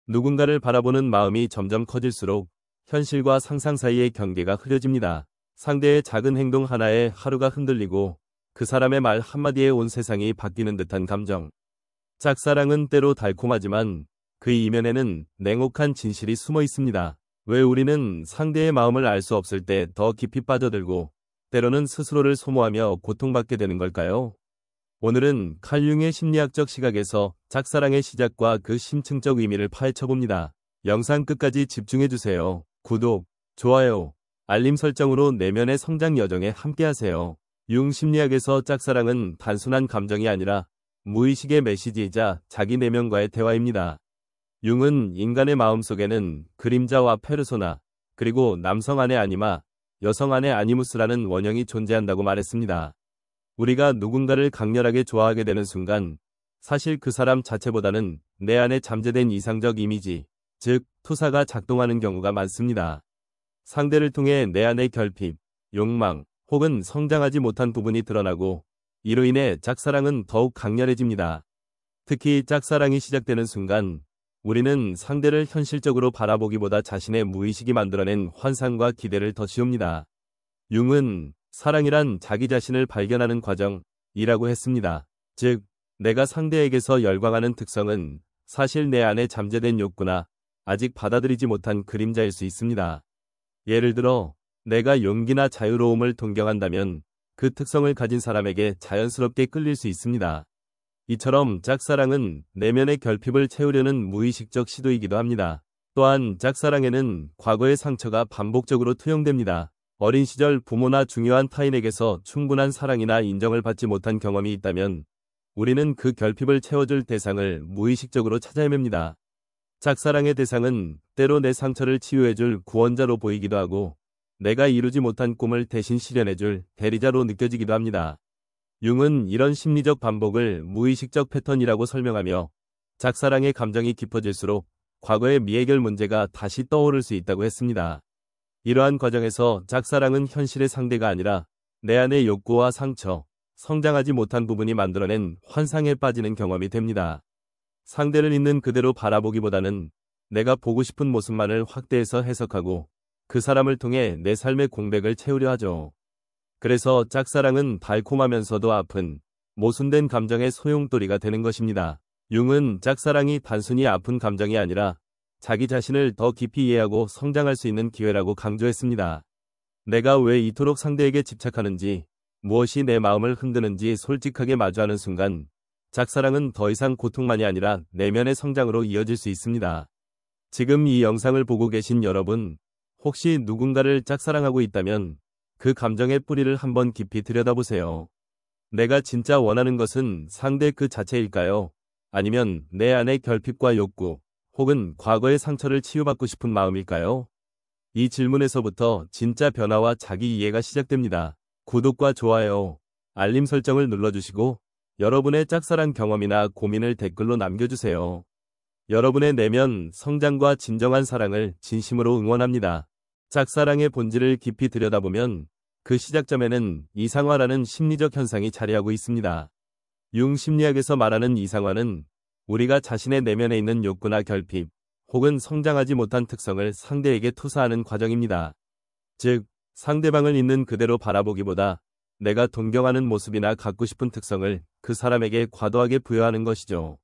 누군가를 바라보는 마음이 점점 커질수록 현실과 상상 사이의 경계가 흐려집니다. 상대의 작은 행동 하나에 하루가 흔들리고 그 사람의 말 한마디에 온 세상이 바뀌는 듯한 감정. 짝사랑은 때로 달콤하지만 그 이면에는 냉혹한 진실이 숨어 있습니다. 왜 우리는 상대의 마음을 알 수 없을 때 더 깊이 빠져들고 때로는 스스로를 소모하며 고통받게 되는 걸까요? 오늘은 칼 융의 심리학적 시각에서 짝사랑의 시작과 그 심층적 의미를 파헤쳐봅니다. 영상 끝까지 집중해주세요. 구독, 좋아요, 알림 설정으로 내면의 성장 여정에 함께하세요. 융 심리학에서 짝사랑은 단순한 감정이 아니라 무의식의 메시지이자 자기 내면과의 대화입니다. 융은 인간의 마음속에는 그림자와 페르소나, 그리고 남성 안의 아니마, 여성 안의 아니무스라는 원형이 존재한다고 말했습니다. 우리가 누군가를 강렬하게 좋아하게 되는 순간 사실 그 사람 자체보다는 내 안에 잠재된 이상적 이미지, 즉 투사가 작동하는 경우가 많습니다. 상대를 통해 내 안의 결핍, 욕망, 혹은 성장하지 못한 부분이 드러나고 이로 인해 짝사랑은 더욱 강렬해집니다. 특히 짝사랑이 시작되는 순간 우리는 상대를 현실적으로 바라보기보다 자신의 무의식이 만들어낸 환상과 기대를 더 씌웁니다. 융은 사랑이란 자기 자신을 발견하는 과정이라고 했습니다. 즉, 내가 상대에게서 열광하는 특성은 사실 내 안에 잠재된 욕구나 아직 받아들이지 못한 그림자일 수 있습니다. 예를 들어, 내가 용기나 자유로움을 동경한다면 그 특성을 가진 사람에게 자연스럽게 끌릴 수 있습니다. 이처럼 짝사랑은 내면의 결핍을 채우려는 무의식적 시도이기도 합니다. 또한 짝사랑에는 과거의 상처가 반복적으로 투영됩니다. 어린 시절 부모나 중요한 타인에게서 충분한 사랑이나 인정을 받지 못한 경험이 있다면 우리는 그 결핍을 채워줄 대상을 무의식적으로 찾아 헤맵니다. 짝사랑의 대상은 때로 내 상처를 치유해줄 구원자로 보이기도 하고 내가 이루지 못한 꿈을 대신 실현해줄 대리자로 느껴지기도 합니다. 융은 이런 심리적 반복을 무의식적 패턴이라고 설명하며 짝사랑의 감정이 깊어질수록 과거의 미해결 문제가 다시 떠오를 수 있다고 했습니다. 이러한 과정에서 짝사랑은 현실의 상대가 아니라 내 안의 욕구와 상처, 성장하지 못한 부분이 만들어낸 환상에 빠지는 경험이 됩니다. 상대를 있는 그대로 바라보기보다는 내가 보고 싶은 모습만을 확대해서 해석하고 그 사람을 통해 내 삶의 공백을 채우려 하죠. 그래서 짝사랑은 달콤하면서도 아픈, 모순된 감정의 소용돌이가 되는 것입니다. 융은 짝사랑이 단순히 아픈 감정이 아니라 자기 자신을 더 깊이 이해하고 성장할 수 있는 기회라고 강조했습니다. 내가 왜 이토록 상대에게 집착하는지, 무엇이 내 마음을 흔드는지 솔직하게 마주하는 순간 짝사랑은 더 이상 고통만이 아니라 내면의 성장으로 이어질 수 있습니다. 지금 이 영상을 보고 계신 여러분, 혹시 누군가를 짝사랑하고 있다면 그 감정의 뿌리를 한번 깊이 들여다보세요. 내가 진짜 원하는 것은 상대 그 자체일까요? 아니면 내 안의 결핍과 욕구, 혹은 과거의 상처를 치유받고 싶은 마음일까요? 이 질문에서부터 진짜 변화와 자기 이해가 시작됩니다. 구독과 좋아요, 알림 설정을 눌러주시고 여러분의 짝사랑 경험이나 고민을 댓글로 남겨주세요. 여러분의 내면 성장과 진정한 사랑을 진심으로 응원합니다. 짝사랑의 본질을 깊이 들여다보면 그 시작점에는 이상화라는 심리적 현상이 자리하고 있습니다. 융 심리학에서 말하는 이상화는 우리가 자신의 내면에 있는 욕구나 결핍, 혹은 성장하지 못한 특성을 상대에게 투사하는 과정입니다. 즉, 상대방을 있는 그대로 바라보기보다 내가 동경하는 모습이나 갖고 싶은 특성을 그 사람에게 과도하게 부여하는 것이죠.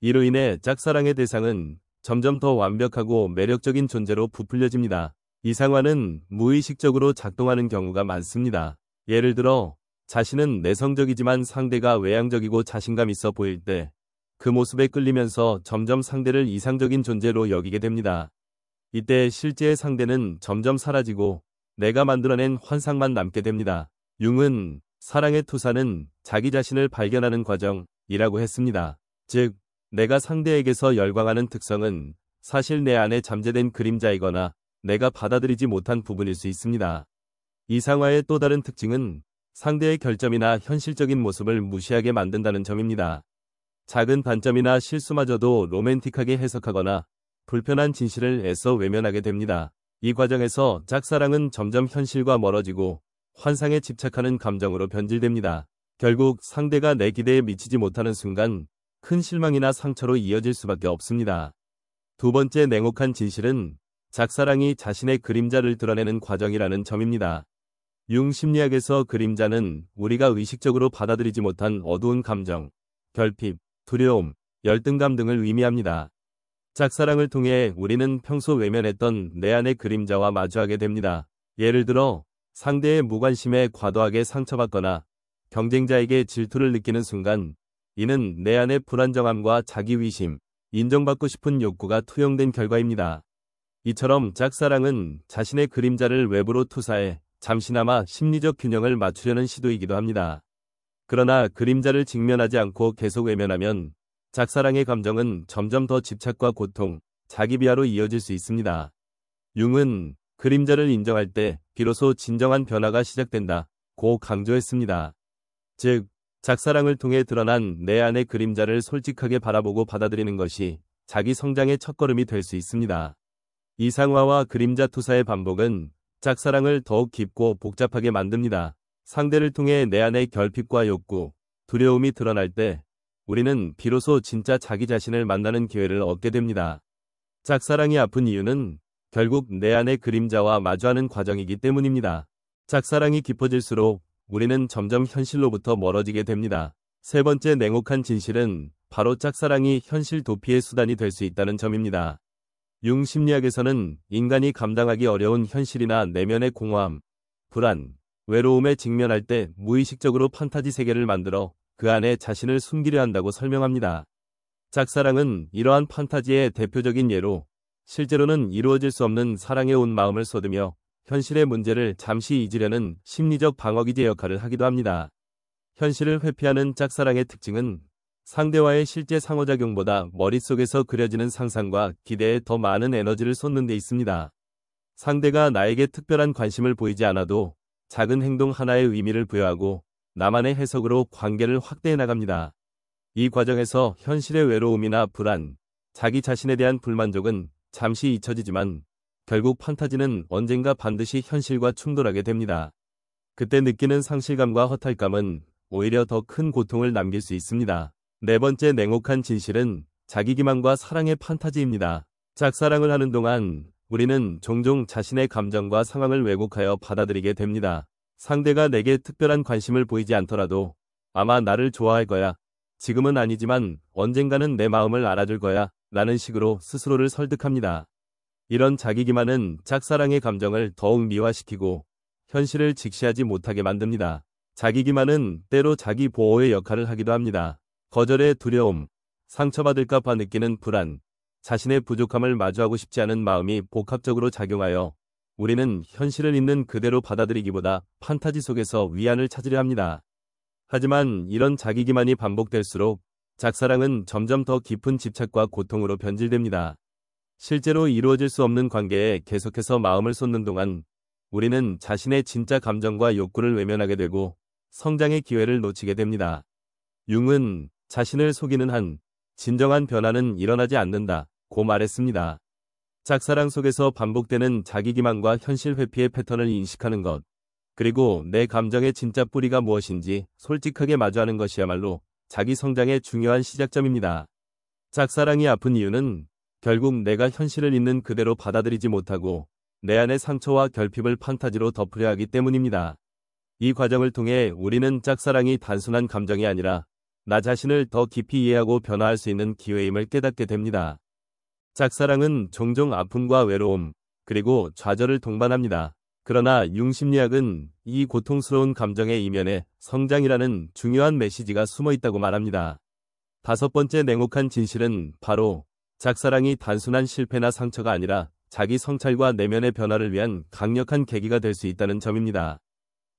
이로 인해 짝사랑의 대상은 점점 더 완벽하고 매력적인 존재로 부풀려집니다. 이상화는 무의식적으로 작동하는 경우가 많습니다. 예를 들어, 자신은 내성적이지만 상대가 외향적이고 자신감 있어 보일 때 그 모습에 끌리면서 점점 상대를 이상적인 존재로 여기게 됩니다. 이때 실제의 상대는 점점 사라지고 내가 만들어낸 환상만 남게 됩니다. 융은 사랑의 투사는 자기 자신을 발견하는 과정이라고 했습니다. 즉, 내가 상대에게서 열광하는 특성은 사실 내 안에 잠재된 그림자이거나 내가 받아들이지 못한 부분일 수 있습니다. 이상화의 또 다른 특징은 상대의 결점이나 현실적인 모습을 무시하게 만든다는 점입니다. 작은 단점이나 실수마저도 로맨틱하게 해석하거나 불편한 진실을 애써 외면하게 됩니다. 이 과정에서 짝사랑은 점점 현실과 멀어지고 환상에 집착하는 감정으로 변질됩니다. 결국 상대가 내 기대에 미치지 못하는 순간 큰 실망이나 상처로 이어질 수밖에 없습니다. 두 번째 냉혹한 진실은 짝사랑이 자신의 그림자를 드러내는 과정이라는 점입니다. 융 심리학에서 그림자는 우리가 의식적으로 받아들이지 못한 어두운 감정, 결핍, 두려움, 열등감 등을 의미합니다. 짝사랑을 통해 우리는 평소 외면했던 내 안의 그림자와 마주하게 됩니다. 예를 들어 상대의 무관심에 과도하게 상처받거나 경쟁자에게 질투를 느끼는 순간 이는 내 안의 불안정함과 자기위심, 인정받고 싶은 욕구가 투영된 결과입니다. 이처럼 짝사랑은 자신의 그림자를 외부로 투사해 잠시나마 심리적 균형을 맞추려는 시도이기도 합니다. 그러나 그림자를 직면하지 않고 계속 외면하면 짝사랑의 감정은 점점 더 집착과 고통, 자기 비하로 이어질 수 있습니다. 융은 그림자를 인정할 때 비로소 진정한 변화가 시작된다고 강조했습니다. 즉, 짝사랑을 통해 드러난 내 안의 그림자를 솔직하게 바라보고 받아들이는 것이 자기 성장의 첫걸음이 될 수 있습니다. 이상화와 그림자 투사의 반복은 짝사랑을 더욱 깊고 복잡하게 만듭니다. 상대를 통해 내 안의 결핍과 욕구, 두려움이 드러날 때 우리는 비로소 진짜 자기 자신을 만나는 기회를 얻게 됩니다. 짝사랑이 아픈 이유는 결국 내 안의 그림자와 마주하는 과정이기 때문입니다. 짝사랑이 깊어질수록 우리는 점점 현실로부터 멀어지게 됩니다. 세 번째 냉혹한 진실은 바로 짝사랑이 현실 도피의 수단이 될 수 있다는 점입니다. 융 심리학에서는 인간이 감당하기 어려운 현실이나 내면의 공허함, 불안, 외로움에 직면할 때 무의식적으로 판타지 세계를 만들어 그 안에 자신을 숨기려 한다고 설명합니다. 짝사랑은 이러한 판타지의 대표적인 예로 실제로는 이루어질 수 없는 사랑에 온 마음을 쏟으며 현실의 문제를 잠시 잊으려는 심리적 방어기제 역할을 하기도 합니다. 현실을 회피하는 짝사랑의 특징은 상대와의 실제 상호작용보다 머릿속에서 그려지는 상상과 기대에 더 많은 에너지를 쏟는 데 있습니다. 상대가 나에게 특별한 관심을 보이지 않아도 작은 행동 하나의 의미를 부여하고 나만의 해석으로 관계를 확대해 나갑니다. 이 과정에서 현실의 외로움이나 불안, 자기 자신에 대한 불만족은 잠시 잊혀지지만 결국 판타지는 언젠가 반드시 현실과 충돌하게 됩니다. 그때 느끼는 상실감과 허탈감은 오히려 더 큰 고통을 남길 수 있습니다. 네 번째 냉혹한 진실은 자기 기만과 사랑의 판타지입니다. 짝사랑을 하는 동안 우리는 종종 자신의 감정과 상황을 왜곡하여 받아들이게 됩니다. 상대가 내게 특별한 관심을 보이지 않더라도 아마 나를 좋아할 거야. 지금은 아니지만 언젠가는 내 마음을 알아줄 거야. 라는 식으로 스스로를 설득합니다. 이런 자기 기만은 짝사랑의 감정을 더욱 미화시키고 현실을 직시하지 못하게 만듭니다. 자기 기만은 때로 자기 보호의 역할을 하기도 합니다. 거절의 두려움, 상처받을까 봐 느끼는 불안, 자신의 부족함을 마주하고 싶지 않은 마음이 복합적으로 작용하여 우리는 현실을 있는 그대로 받아들이기보다 판타지 속에서 위안을 찾으려 합니다. 하지만 이런 자기 기만이 반복될수록 짝사랑은 점점 더 깊은 집착과 고통으로 변질됩니다. 실제로 이루어질 수 없는 관계에 계속해서 마음을 쏟는 동안 우리는 자신의 진짜 감정과 욕구를 외면하게 되고 성장의 기회를 놓치게 됩니다. 융은 자신을 속이는 한 진정한 변화는 일어나지 않는다고 말했습니다. 짝사랑 속에서 반복되는 자기 기만과 현실 회피의 패턴을 인식하는 것, 그리고 내 감정의 진짜 뿌리가 무엇인지 솔직하게 마주하는 것이야말로 자기 성장의 중요한 시작점입니다. 짝사랑이 아픈 이유는 결국 내가 현실을 있는 그대로 받아들이지 못하고 내 안의 상처와 결핍을 판타지로 덮으려 하기 때문입니다. 이 과정을 통해 우리는 짝사랑이 단순한 감정이 아니라 나 자신을 더 깊이 이해하고 변화할 수 있는 기회임을 깨닫게 됩니다. 짝사랑은 종종 아픔과 외로움, 그리고 좌절을 동반합니다. 그러나 융심리학은 이 고통스러운 감정의 이면에 성장이라는 중요한 메시지가 숨어 있다고 말합니다. 다섯 번째 냉혹한 진실은 바로 짝사랑이 단순한 실패나 상처가 아니라 자기 성찰과 내면의 변화를 위한 강력한 계기가 될 수 있다는 점입니다.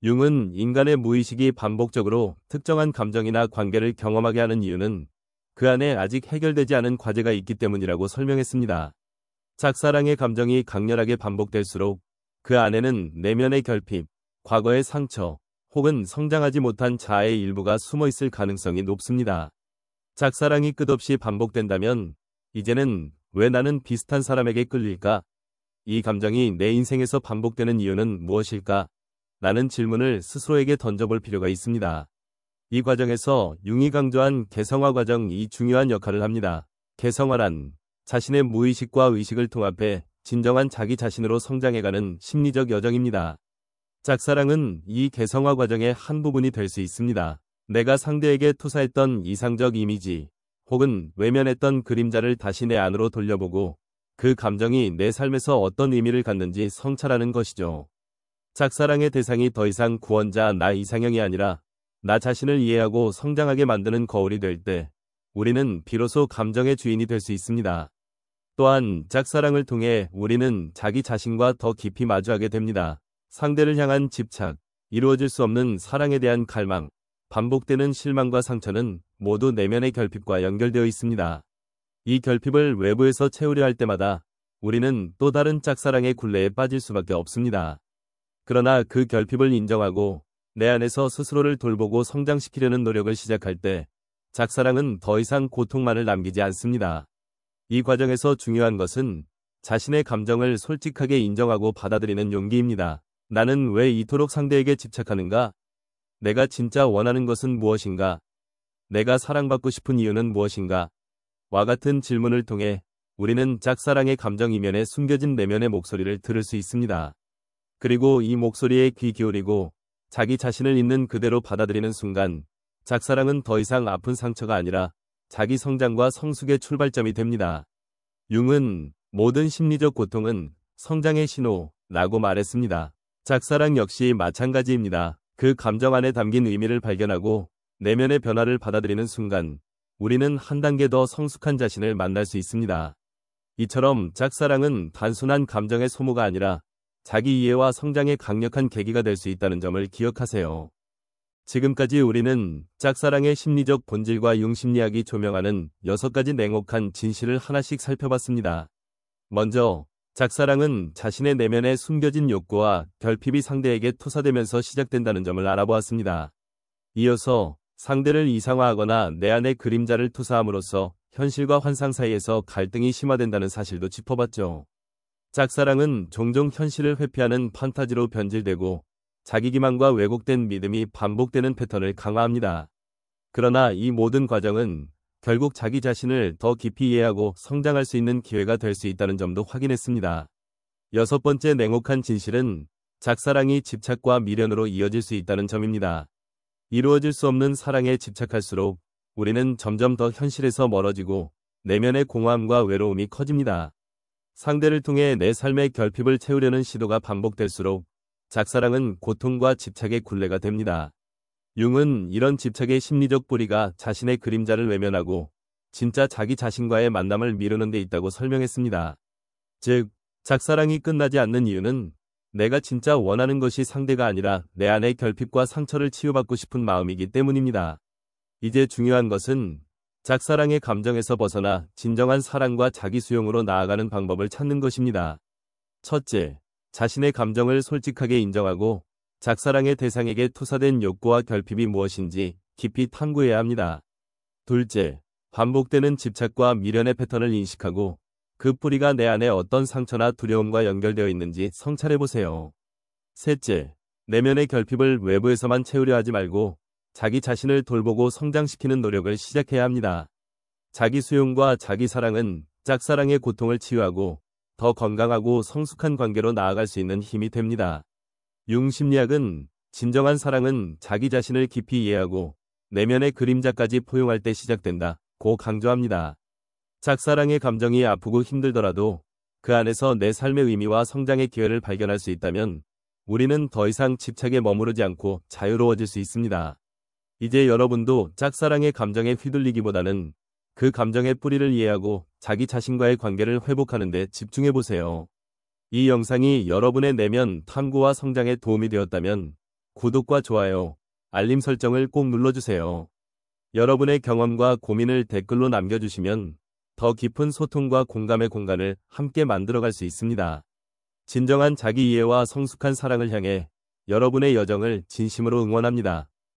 융은 인간의 무의식이 반복적으로 특정한 감정이나 관계를 경험하게 하는 이유는 그 안에 아직 해결되지 않은 과제가 있기 때문이라고 설명했습니다. 짝사랑의 감정이 강렬하게 반복될수록 그 안에는 내면의 결핍, 과거의 상처, 혹은 성장하지 못한 자아의 일부가 숨어 있을 가능성이 높습니다. 짝사랑이 끝없이 반복된다면 이제는 왜 나는 비슷한 사람에게 끌릴까? 이 감정이 내 인생에서 반복되는 이유는 무엇일까? 라는 질문을 스스로에게 던져볼 필요가 있습니다. 이 과정에서 융이 강조한 개성화 과정이 중요한 역할을 합니다. 개성화란 자신의 무의식과 의식을 통합해 진정한 자기 자신으로 성장해가는 심리적 여정입니다. 짝사랑은 이 개성화 과정의 한 부분이 될 수 있습니다. 내가 상대에게 투사했던 이상적 이미지 혹은 외면했던 그림자를 다시 내 안으로 돌려보고 그 감정이 내 삶에서 어떤 의미를 갖는지 성찰하는 것이죠. 짝사랑의 대상이 더 이상 구원자 나 이상형이 아니라 나 자신을 이해하고 성장하게 만드는 거울이 될 때 우리는 비로소 감정의 주인이 될 수 있습니다. 또한 짝사랑을 통해 우리는 자기 자신과 더 깊이 마주하게 됩니다. 상대를 향한 집착, 이루어질 수 없는 사랑에 대한 갈망, 반복되는 실망과 상처는 모두 내면의 결핍과 연결되어 있습니다. 이 결핍을 외부에서 채우려 할 때마다 우리는 또 다른 짝사랑의 굴레에 빠질 수밖에 없습니다. 그러나 그 결핍을 인정하고 내 안에서 스스로를 돌보고 성장시키려는 노력을 시작할 때 짝사랑은 더 이상 고통만을 남기지 않습니다. 이 과정에서 중요한 것은 자신의 감정을 솔직하게 인정하고 받아들이는 용기입니다. 나는 왜 이토록 상대에게 집착하는가? 내가 진짜 원하는 것은 무엇인가? 내가 사랑받고 싶은 이유는 무엇인가? 와 같은 질문을 통해 우리는 짝사랑의 감정 이면에 숨겨진 내면의 목소리를 들을 수 있습니다. 그리고 이 목소리에 귀 기울이고 자기 자신을 있는 그대로 받아들이는 순간 짝사랑은 더 이상 아픈 상처가 아니라 자기 성장과 성숙의 출발점이 됩니다. 융은 모든 심리적 고통은 성장의 신호라고 말했습니다. 짝사랑 역시 마찬가지입니다. 그 감정 안에 담긴 의미를 발견하고 내면의 변화를 받아들이는 순간 우리는 한 단계 더 성숙한 자신을 만날 수 있습니다. 이처럼 짝사랑은 단순한 감정의 소모가 아니라 자기 이해와 성장의 강력한 계기가 될 수 있다는 점을 기억하세요. 지금까지 우리는 짝사랑의 심리적 본질과 융심리학이 조명하는 6가지 냉혹한 진실을 하나씩 살펴봤습니다. 먼저 짝사랑은 자신의 내면에 숨겨진 욕구와 결핍이 상대에게 투사되면서 시작된다는 점을 알아보았습니다. 이어서 상대를 이상화하거나 내 안에 그림자를 투사함으로써 현실과 환상 사이에서 갈등이 심화된다는 사실도 짚어봤죠. 짝사랑은 종종 현실을 회피하는 판타지로 변질되고 자기 기만과 왜곡된 믿음이 반복되는 패턴을 강화합니다. 그러나 이 모든 과정은 결국 자기 자신을 더 깊이 이해하고 성장할 수 있는 기회가 될 수 있다는 점도 확인했습니다. 6번째 냉혹한 진실은 짝사랑이 집착과 미련으로 이어질 수 있다는 점입니다. 이루어질 수 없는 사랑에 집착할수록 우리는 점점 더 현실에서 멀어지고 내면의 공허함과 외로움이 커집니다. 상대를 통해 내 삶의 결핍을 채우려는 시도가 반복될수록 짝사랑은 고통과 집착의 굴레가 됩니다. 융은 이런 집착의 심리적 뿌리가 자신의 그림자를 외면하고 진짜 자기 자신과의 만남을 미루는 데 있다고 설명했습니다. 즉, 짝사랑이 끝나지 않는 이유는 내가 진짜 원하는 것이 상대가 아니라 내 안의 결핍과 상처를 치유받고 싶은 마음이기 때문입니다. 이제 중요한 것은 짝사랑의 감정에서 벗어나 진정한 사랑과 자기 수용으로 나아가는 방법을 찾는 것입니다. 첫째, 자신의 감정을 솔직하게 인정하고 짝사랑의 대상에게 투사된 욕구와 결핍이 무엇인지 깊이 탐구해야 합니다. 둘째, 반복되는 집착과 미련의 패턴을 인식하고 그 뿌리가 내 안에 어떤 상처나 두려움과 연결되어 있는지 성찰해보세요. 셋째, 내면의 결핍을 외부에서만 채우려 하지 말고 자기 자신을 돌보고 성장시키는 노력을 시작해야 합니다. 자기 수용과 자기 사랑은 짝사랑의 고통을 치유하고 더 건강하고 성숙한 관계로 나아갈 수 있는 힘이 됩니다. 융심리학은 진정한 사랑은 자기 자신을 깊이 이해하고 내면의 그림자까지 포용할 때 시작된다고 강조합니다. 짝사랑의 감정이 아프고 힘들더라도 그 안에서 내 삶의 의미와 성장의 기회를 발견할 수 있다면 우리는 더 이상 집착에 머무르지 않고 자유로워질 수 있습니다. 이제 여러분도 짝사랑의 감정에 휘둘리기보다는 그 감정의 뿌리를 이해하고 자기 자신과의 관계를 회복하는 데 집중해보세요. 이 영상이 여러분의 내면 탐구와 성장에 도움이 되었다면 구독과 좋아요, 알림 설정을 꼭 눌러주세요. 여러분의 경험과 고민을 댓글로 남겨주시면 더 깊은 소통과 공감의 공간을 함께 만들어갈 수 있습니다. 진정한 자기 이해와 성숙한 사랑을 향해 여러분의 여정을 진심으로 응원합니다.